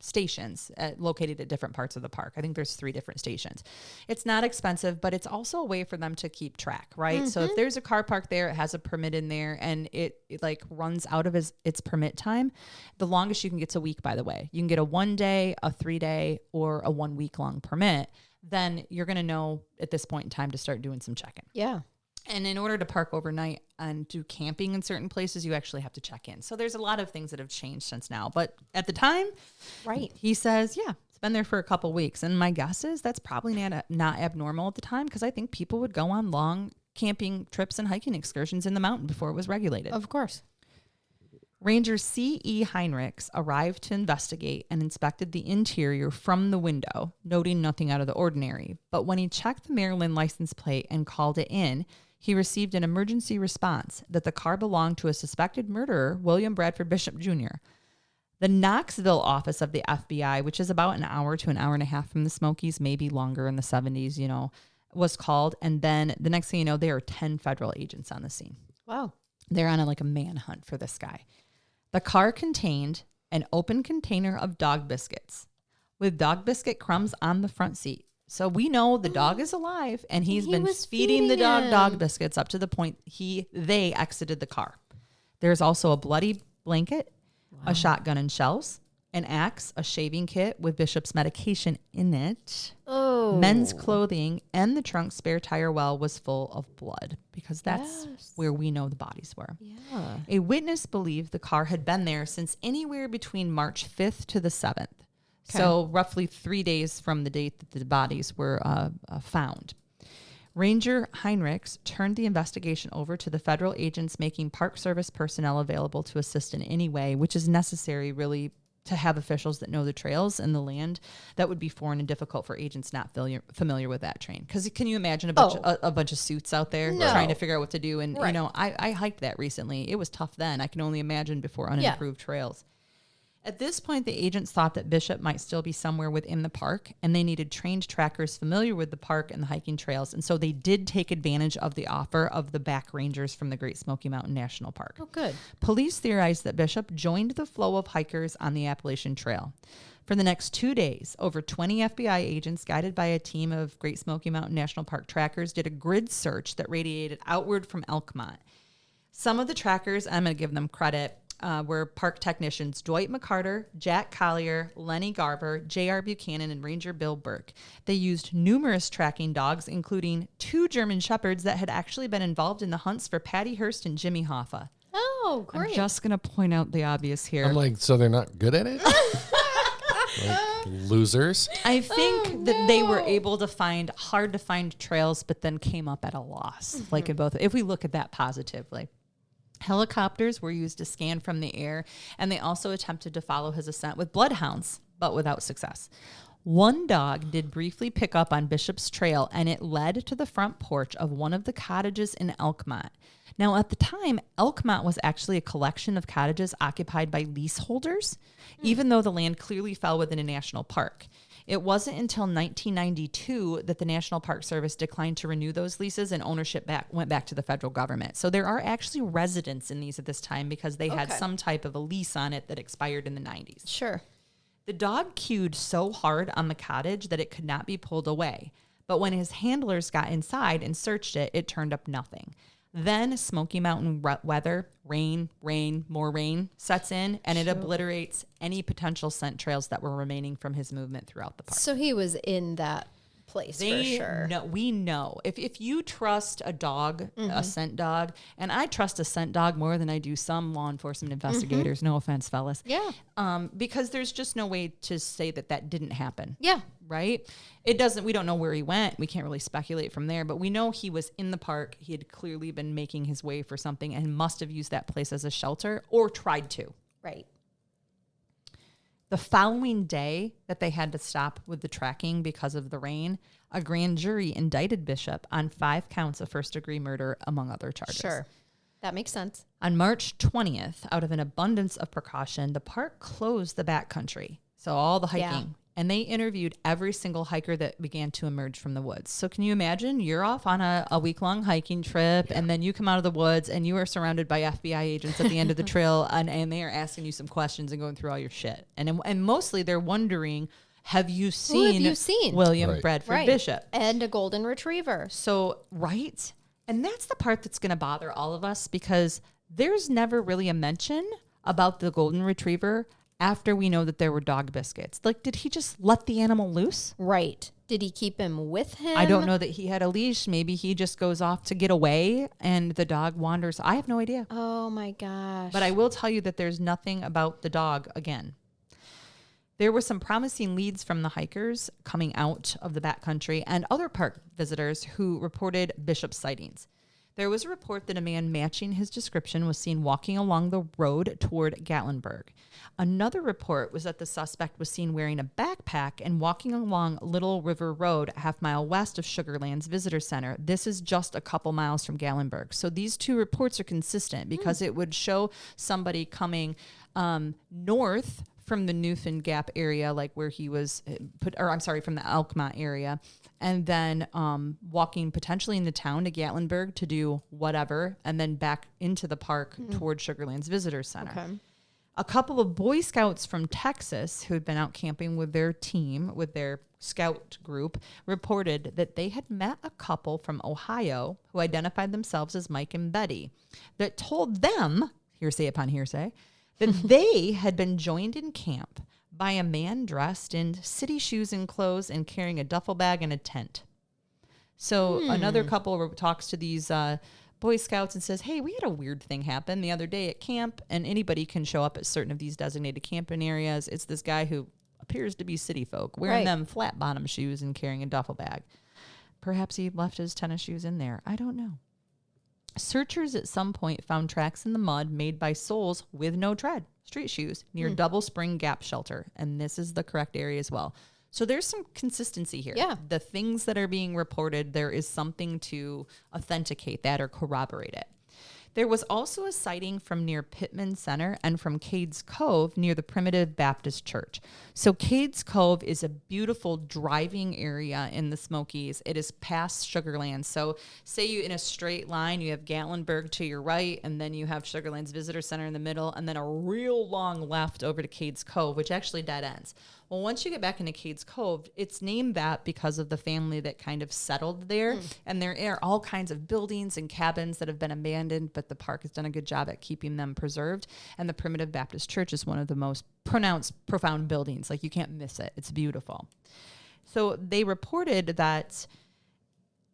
S2: stations located at different parts of the park. I think there's 3 different stations. It's not expensive, but it's also a way for them to keep track, right? Mm-hmm. So if there's a car parked there, it has a permit in there, and it runs out of its permit time. The longest you can get's a week, by the way. You can get a 1 day, a 3 day, or a 1 week long permit. Then you're going to know at this point in time to start doing some checking.
S1: Yeah.
S2: And in order to park overnight and do camping in certain places, you actually have to check in. So there's a lot of things that have changed since now. But at the time,
S1: right,
S2: he says, yeah, it's been there for a couple weeks. And my guess is that's probably not abnormal at the time, because I think people would go on long camping trips and hiking excursions in the mountain before it was regulated.
S1: Of course.
S2: Ranger C.E. Heinrichs arrived to investigate and inspected the interior from the window, noting nothing out of the ordinary. But when he checked the Maryland license plate and called it in, he received an emergency response that the car belonged to a suspected murderer, William Bradford Bishop Jr. The Knoxville office of the FBI, which is about an hour to an hour and a half from the Smokies, maybe longer in the 70s, was called. And then the next thing you know, there are 10 federal agents on the scene.
S1: Wow.
S2: They're on a manhunt for this guy. The car contained an open container of dog biscuits with dog biscuit crumbs on the front seat. So we know the dog is alive, and he's been feeding the dog biscuits up to the point they exited the car. There's also a bloody blanket, a shotgun and shells, an axe, a shaving kit with Bishop's medication in it, men's clothing, and the trunk's spare tire well was full of blood, because that's where we know the bodies were.
S1: Yeah.
S2: A witness believed the car had been there since anywhere between March 5th to the 7th. Okay. So roughly 3 days from the date that the bodies were found. Ranger Heinrichs turned the investigation over to the federal agents, making Park Service personnel available to assist in any way, which is necessary, really, to have officials that know the trails and the land. That would be foreign and difficult for agents not familiar with that terrain. Because can you imagine a bunch of suits out there trying to figure out what to do? And, I hiked that recently. It was tough then. I can only imagine before unimproved trails. At this point, the agents thought that Bishop might still be somewhere within the park, and they needed trained trackers familiar with the park and the hiking trails. And so they did take advantage of the offer of the back rangers from the Great Smoky Mountain National Park.
S1: Oh, good.
S2: Police theorized that Bishop joined the flow of hikers on the Appalachian Trail. For the next 2 days, over 20 FBI agents, guided by a team of Great Smoky Mountain National Park trackers, did a grid search that radiated outward from Elkmont. Some of the trackers, I'm going to give them credit, were park technicians Dwight McCarter, Jack Collier, Lenny Garber, J.R. Buchanan, and Ranger Bill Burke. They used numerous tracking dogs, including 2 German Shepherds that had actually been involved in the hunts for Patty Hearst and Jimmy Hoffa.
S1: Oh, great.
S2: I'm just going to point out the obvious here.
S3: I'm like, so they're not good at it? Like losers?
S2: I think that they were able to find hard to find trails, but then came up at a loss. Like in both, if we look at that positively. Helicopters were used to scan from the air, and they also attempted to follow his ascent with bloodhounds, but without success. One dog did briefly pick up on Bishop's trail, and it led to the front porch of one of the cottages in Elkmont. Now, at the time, Elkmont was actually a collection of cottages occupied by leaseholders, even though the land clearly fell within a national park. It wasn't until 1992 that the National Park Service declined to renew those leases and ownership went back to the federal government. So there are actually residents in these at this time because they had some type of a lease on it that expired in the 90s.
S1: Sure.
S2: The dog queued so hard on the cottage that it could not be pulled away. But when his handlers got inside and searched it, it turned up nothing. Then Smoky Mountain weather, rain, more rain sets in, and it obliterates any potential scent trails that were remaining from his movement throughout the park.
S1: So he was in that place for sure.
S2: We know. If you trust a dog, a scent dog, and I trust a scent dog more than I do some law enforcement investigators, no offense, fellas.
S1: Yeah.
S2: Because there's just no way to say that didn't happen.
S1: Yeah.
S2: Right? We don't know where he went. We can't really speculate from there, but we know he was in the park. He had clearly been making his way for something and must have used that place as a shelter or tried to.
S1: Right.
S2: The following day that they had to stop with the tracking because of the rain, a grand jury indicted Bishop on 5 counts of first-degree murder, among other charges.
S1: Sure. That makes sense.
S2: On March 20th, out of an abundance of precaution, the park closed the backcountry, so all the hiking. And they interviewed every single hiker that began to emerge from the woods. So can you imagine you're off on a week-long hiking trip, and then you come out of the woods, and you are surrounded by FBI agents at the end of the trail, and they are asking you some questions and going through all your shit. And mostly they're wondering, have you seen William Bradford Bishop?
S1: And a golden retriever.
S2: So, right? And that's the part that's going to bother all of us, because there's never really a mention about the golden retriever after we know that there were dog biscuits. Like, did he just let the animal loose?
S1: Right. Did he keep him with him?
S2: I don't know that he had a leash. Maybe he just goes off to get away and the dog wanders. I have no idea.
S1: Oh my gosh.
S2: But I will tell you that there's nothing about the dog again. There were some promising leads from the hikers coming out of the backcountry and other park visitors who reported Bishop's sightings. There was a report that a man matching his description was seen walking along the road toward Gatlinburg. Another report was that the suspect was seen wearing a backpack and walking along Little River Road, a half-mile west of Sugarland's Visitor Center. This is just a couple miles from Gatlinburg. So these 2 reports are consistent because it would show somebody coming north from the Newfound Gap area, like where he was from the Elkmont area, and then walking potentially into town to Gatlinburg to do whatever, and then back into the park toward Sugarland's Visitor Center. Okay. A couple of Boy Scouts from Texas who had been out camping with their team, with their scout group, reported that they had met a couple from Ohio who identified themselves as Mike and Betty, that told them, hearsay upon hearsay, that they had been joined in camp by a man dressed in city shoes and clothes and carrying a duffel bag and a tent. So another couple talks to these Boy Scouts and says, hey, we had a weird thing happen the other day at camp, and anybody can show up at certain of these designated camping areas. It's this guy who appears to be city folk, wearing them flat bottom shoes and carrying a duffel bag. Perhaps he left his tennis shoes in there. I don't know. Searchers at some point found tracks in the mud made by soles with no tread, street shoes, near Double Spring Gap Shelter. And this is the correct area as well. So there's some consistency here. Yeah. The things that are being reported, there is something to authenticate that or corroborate it. There was also a sighting from near Pittman Center and from Cades Cove near the Primitive Baptist Church. So Cades Cove is a beautiful driving area in the Smokies. It is past Sugarland. So say you in a straight line, you have Gatlinburg to your right, and then you have Sugarland's Visitor Center in the middle, and then a real long left over to Cades Cove, which actually dead ends. Well, once you get back into Cades Cove, it's named that because of the family that kind of settled there. And there are all kinds of buildings and cabins that have been abandoned, but the park has done a good job at keeping them preserved. And the Primitive Baptist Church is one of the most profound buildings. Like, you can't miss it. It's beautiful. So they reported that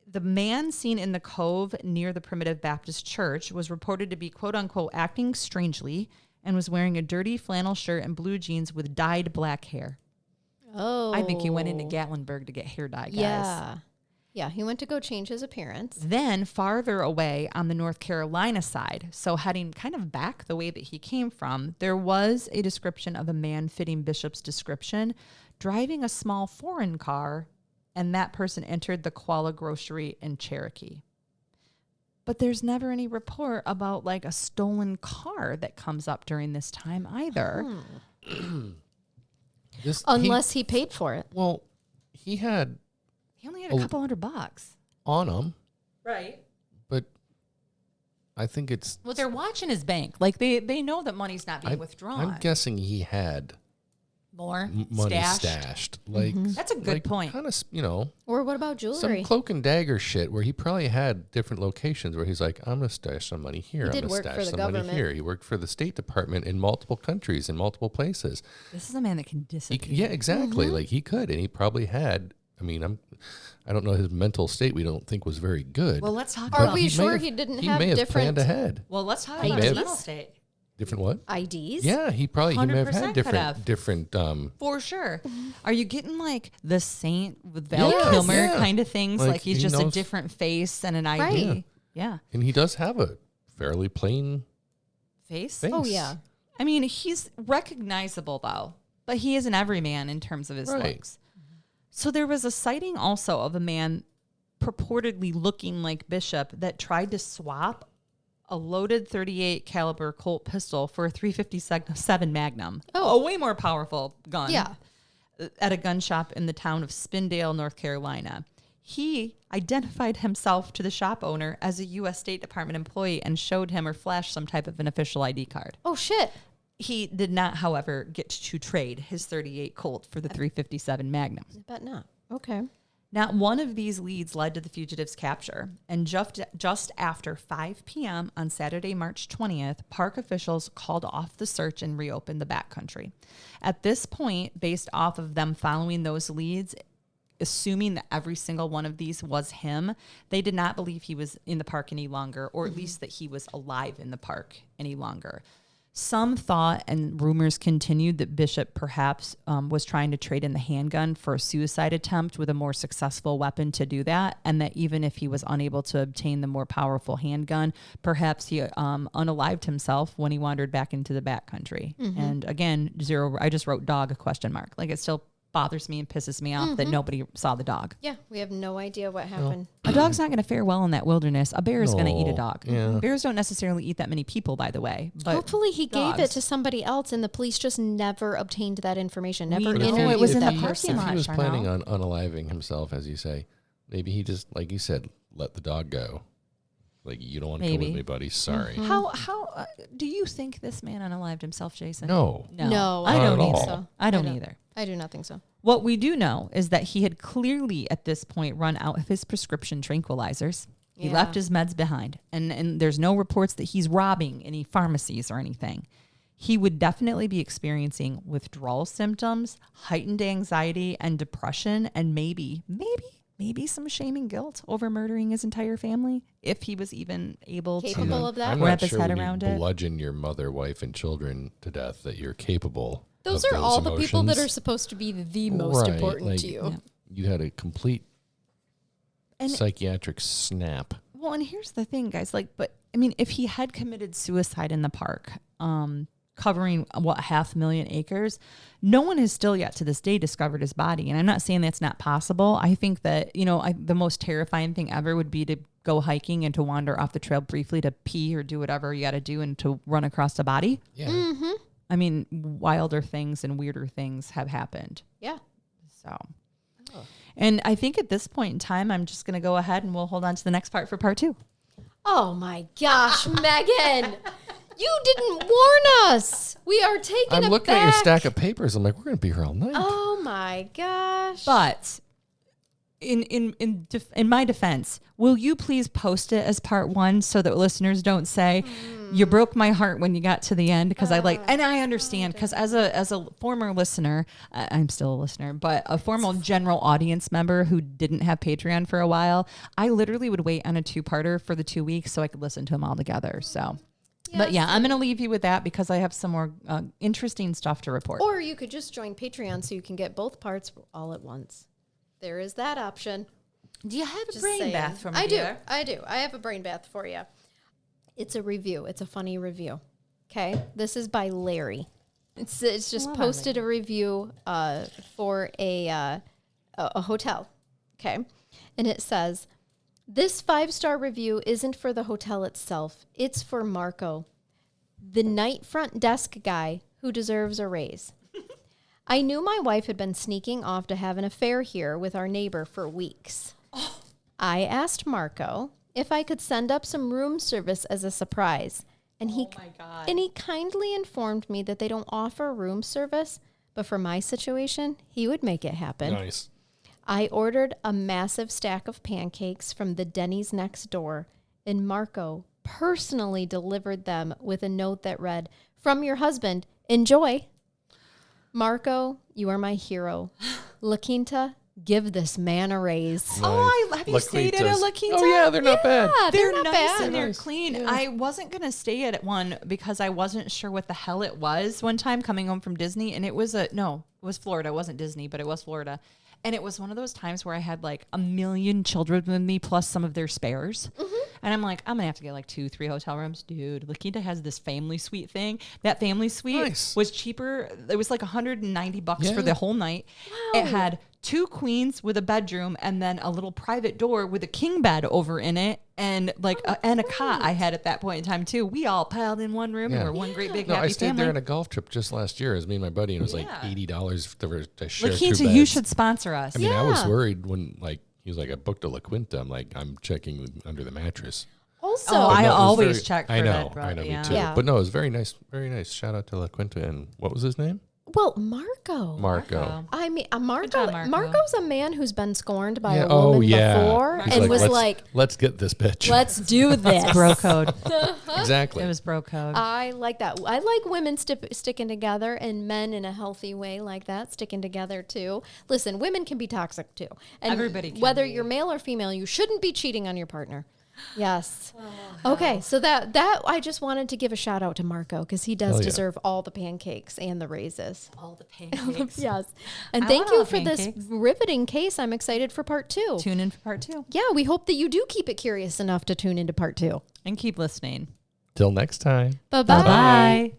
S2: the man seen in the cove near the Primitive Baptist Church was reported to be, quote unquote, acting strangely and was wearing a dirty flannel shirt and blue jeans with dyed black hair.
S1: Oh.
S2: I think he went into Gatlinburg to get hair dye, guys.
S1: Yeah. Yeah, he went to go change his appearance.
S2: Then farther away on the North Carolina side, so heading kind of back the way that he came from, there was a description of a man fitting Bishop's description driving a small foreign car, and that person entered the Koala Grocery in Cherokee. But there's never any report about like a stolen car that comes up during this time either.
S1: Unless he paid for it.
S3: Well, he
S2: only had a couple $100
S3: on him,
S2: right?
S3: but I think it's...
S2: Well, they're watching his bank. Like, they know that money's not being withdrawn.
S3: I'm guessing he had
S2: more
S3: money stashed. Like,
S2: that's a good point.
S3: Kind of, you know.
S1: Or what about jewelry?
S3: Some cloak and dagger shit where he probably had different locations where he's like, I'm going to stash some money here. I'm going to stash some money here. He worked for the State Department in multiple countries, in multiple places.
S2: This is a man that can disappear.
S3: Yeah, exactly. Like, he could, and he probably had. I mean, I don't know, his mental state we don't think was very good.
S2: Well, let's talk
S1: Are
S2: about...
S1: we sure he didn't have
S3: He may have
S1: different...
S3: planned ahead.
S2: Well, let's talk about his mental state.
S3: Different what?
S1: IDs?
S3: Yeah, he may have had
S2: 100%
S3: different.
S2: For sure. Are you getting like the Saint with Val Kilmer kind of things? Like he's just a different face and an ID.
S1: Right.
S2: Yeah.
S3: And he does have a fairly plain
S2: face.
S1: Oh, yeah.
S2: I mean, he's recognizable though, but he is an everyman in terms of his looks. So there was a sighting also of a man purportedly looking like Bishop that tried to swap a loaded .38 caliber Colt pistol for a .357 Magnum. A way more powerful gun.
S1: Yeah.
S2: At a gun shop in the town of Spindale, North Carolina. He identified himself to the shop owner as a U.S. State Department employee and showed him or flashed some type of an official ID card.
S1: Oh, shit.
S2: He did not, however, get to trade his .38 Colt for the .357 Magnum.
S1: I bet not. Okay.
S2: Not one of these leads led to the fugitive's capture, and just after 5 p.m. on Saturday, March 20th, park officials called off the search and reopened the backcountry. At this point, based off of them following those leads, assuming that every single one of these was him, they did not believe he was in the park any longer, or at least that he was alive in the park any longer. Some thought, and rumors continued, that Bishop perhaps was trying to trade in the handgun for a suicide attempt with a more successful weapon to do that, and that even if he was unable to obtain the more powerful handgun, perhaps he unalived himself when he wandered back into the backcountry. And again, I just wrote dog ? Like, it still bothers me and pisses me off that nobody saw the dog.
S1: Yeah, we have no idea what happened.
S2: A dog's not going to fare well in that wilderness. A bear is going to eat a dog.
S3: Yeah.
S2: Bears don't necessarily eat that many people, by the way. But
S1: hopefully he
S2: dogs.
S1: gave it to somebody else and the police just never obtained that information, never
S2: know
S1: interviewed
S2: it was in
S1: that
S2: the
S1: person.
S2: parking
S3: If he was
S2: Charnell.
S3: planning on unaliving himself, as you say, maybe he just, like you said, let the dog go. Like, you don't want to come with me, buddy. Sorry.
S2: How do you think this man unalived himself, Jason?
S3: No.
S1: No,
S2: I
S3: Not
S2: don't
S3: at
S2: either.
S3: all.
S2: I don't either.
S1: I do not think so.
S2: What we do know is that he had clearly at this point run out of his prescription tranquilizers. He
S1: Yeah.
S2: left his meds behind, and there's no reports that he's robbing any pharmacies or anything. He would definitely be experiencing withdrawal symptoms, heightened anxiety and depression, and maybe some shame and guilt over murdering his entire family, if he was even able
S1: Capable
S2: to
S1: of that?
S3: I'm
S2: wrap
S3: not
S2: his
S3: sure
S2: head
S3: when
S2: around
S3: you
S2: it.
S3: bludgeon your mother, wife, and children to death that you're capable.
S1: Those
S3: of
S1: are all the people that are
S3: emotions.
S1: supposed to be the most
S3: Right,
S1: important
S3: like,
S1: to you.
S2: Yeah.
S3: You had a complete
S2: And-
S3: psychiatric snap.
S2: Well, and here's the thing, guys. Like, but I mean, if he had committed suicide in the park, covering 500,000 acres, no one has still yet to this day discovered his body. And I'm not saying that's not possible. I think that, the most terrifying thing ever would be to go hiking and to wander off the trail briefly to pee or do whatever you got to do and to run across a body.
S3: Yeah.
S2: I mean, wilder things and weirder things have happened.
S1: Yeah.
S2: So, and I think at this point in time, I'm just going to go ahead and we'll hold on to the next part for part 2.
S1: Oh my gosh, Megan. You didn't warn us. We are taking
S3: I'm
S1: it
S3: looking
S1: back.
S3: at your stack of papers. I'm like, we're going to be here all night.
S1: Oh, my gosh.
S2: But in my defense, will you please post it as part 1 so that listeners don't say you broke my heart when you got to the end? Because and I understand, because as a former listener, I'm still a listener, but a former general audience member who didn't have Patreon for a while, I literally would wait on a 2-parter for the 2 weeks so I could listen to them all together. So. Yes. But yeah, I'm going to leave you with that because I have some more interesting stuff to report.
S1: Or you could just join Patreon so you can get both parts all at once. There is that option.
S2: Do you have a brain bath for me?
S1: I do. I have a brain bath for you. It's a review. It's a funny review. Okay? This is by Larry. It's just posted a review for a hotel. Okay? And it says, this 5-star review isn't for the hotel itself. It's for Marco, the night front desk guy who deserves a raise. I knew my wife had been sneaking off to have an affair here with our neighbor for weeks. Oh. I asked Marco if I could send up some room service as a surprise, and he kindly informed me that they don't offer room service, but for my situation, he would make it happen.
S3: Nice.
S1: I ordered a massive stack of pancakes from the Denny's next door, and Marco personally delivered them with a note that read, "From your husband, enjoy." Marco, you are my hero. La Quinta, give this man a raise.
S3: Nice.
S2: Oh, have you stayed at a La Quinta?
S3: Oh, yeah, they're not bad.
S2: They're not nice bad. And they're
S3: nice.
S2: clean.
S1: Yeah.
S2: I wasn't going to stay at one because I wasn't sure what the hell it was one time coming home from Disney. And it was it was Florida. It wasn't Disney, but it was Florida. And it was one of those times where I had like a million children with me plus some of their spares. Mm-hmm. And I'm like, I'm going to have to get like 2-3 hotel rooms. Dude, La Quinta has this family suite thing. That family suite was cheaper. It was like $190 for the whole night. Wow. It had 2 queens with a bedroom and then a little private door with a king bed over in it. And like and a cot I had at that point in time too. We all piled in one room and we're one great big happy family.
S3: I stayed there on a golf trip just last year. It was me and my buddy, and it was like $80 to share
S2: La Quinta,
S3: 2 beds.
S2: you should sponsor us.
S3: I mean, I was worried when he was like, I booked a La Quinta. I'm like, I'm checking under the mattress.
S1: Also,
S2: I always check for that.
S3: I know, me too. Yeah. But no, it was very nice. Very nice. Shout out to La Quinta. And what was his name?
S1: Well, Marco. I mean, Marco's a man who's been scorned by a woman before and was like,
S3: let's get this bitch.
S1: Let's do this.
S2: Bro code.
S3: Exactly.
S2: It was bro code.
S1: I like that. I like women sticking together and men in a healthy way like that, sticking together too. Listen, women can be toxic too. And
S2: everybody can
S1: whether
S2: be.
S1: You're male or female, you shouldn't be cheating on your partner. Yes. Okay, so that I just wanted to give a shout out to Marco because he does deserve all the pancakes and the raises.
S2: All the pancakes.
S1: Yes. And thank you for this riveting case. I'm excited for part 2.
S2: Tune in for part 2.
S1: Yeah, we hope that you do keep it curious enough to tune into part 2.
S2: And keep listening.
S3: Till next time.
S1: Bye-bye.
S2: Bye-bye.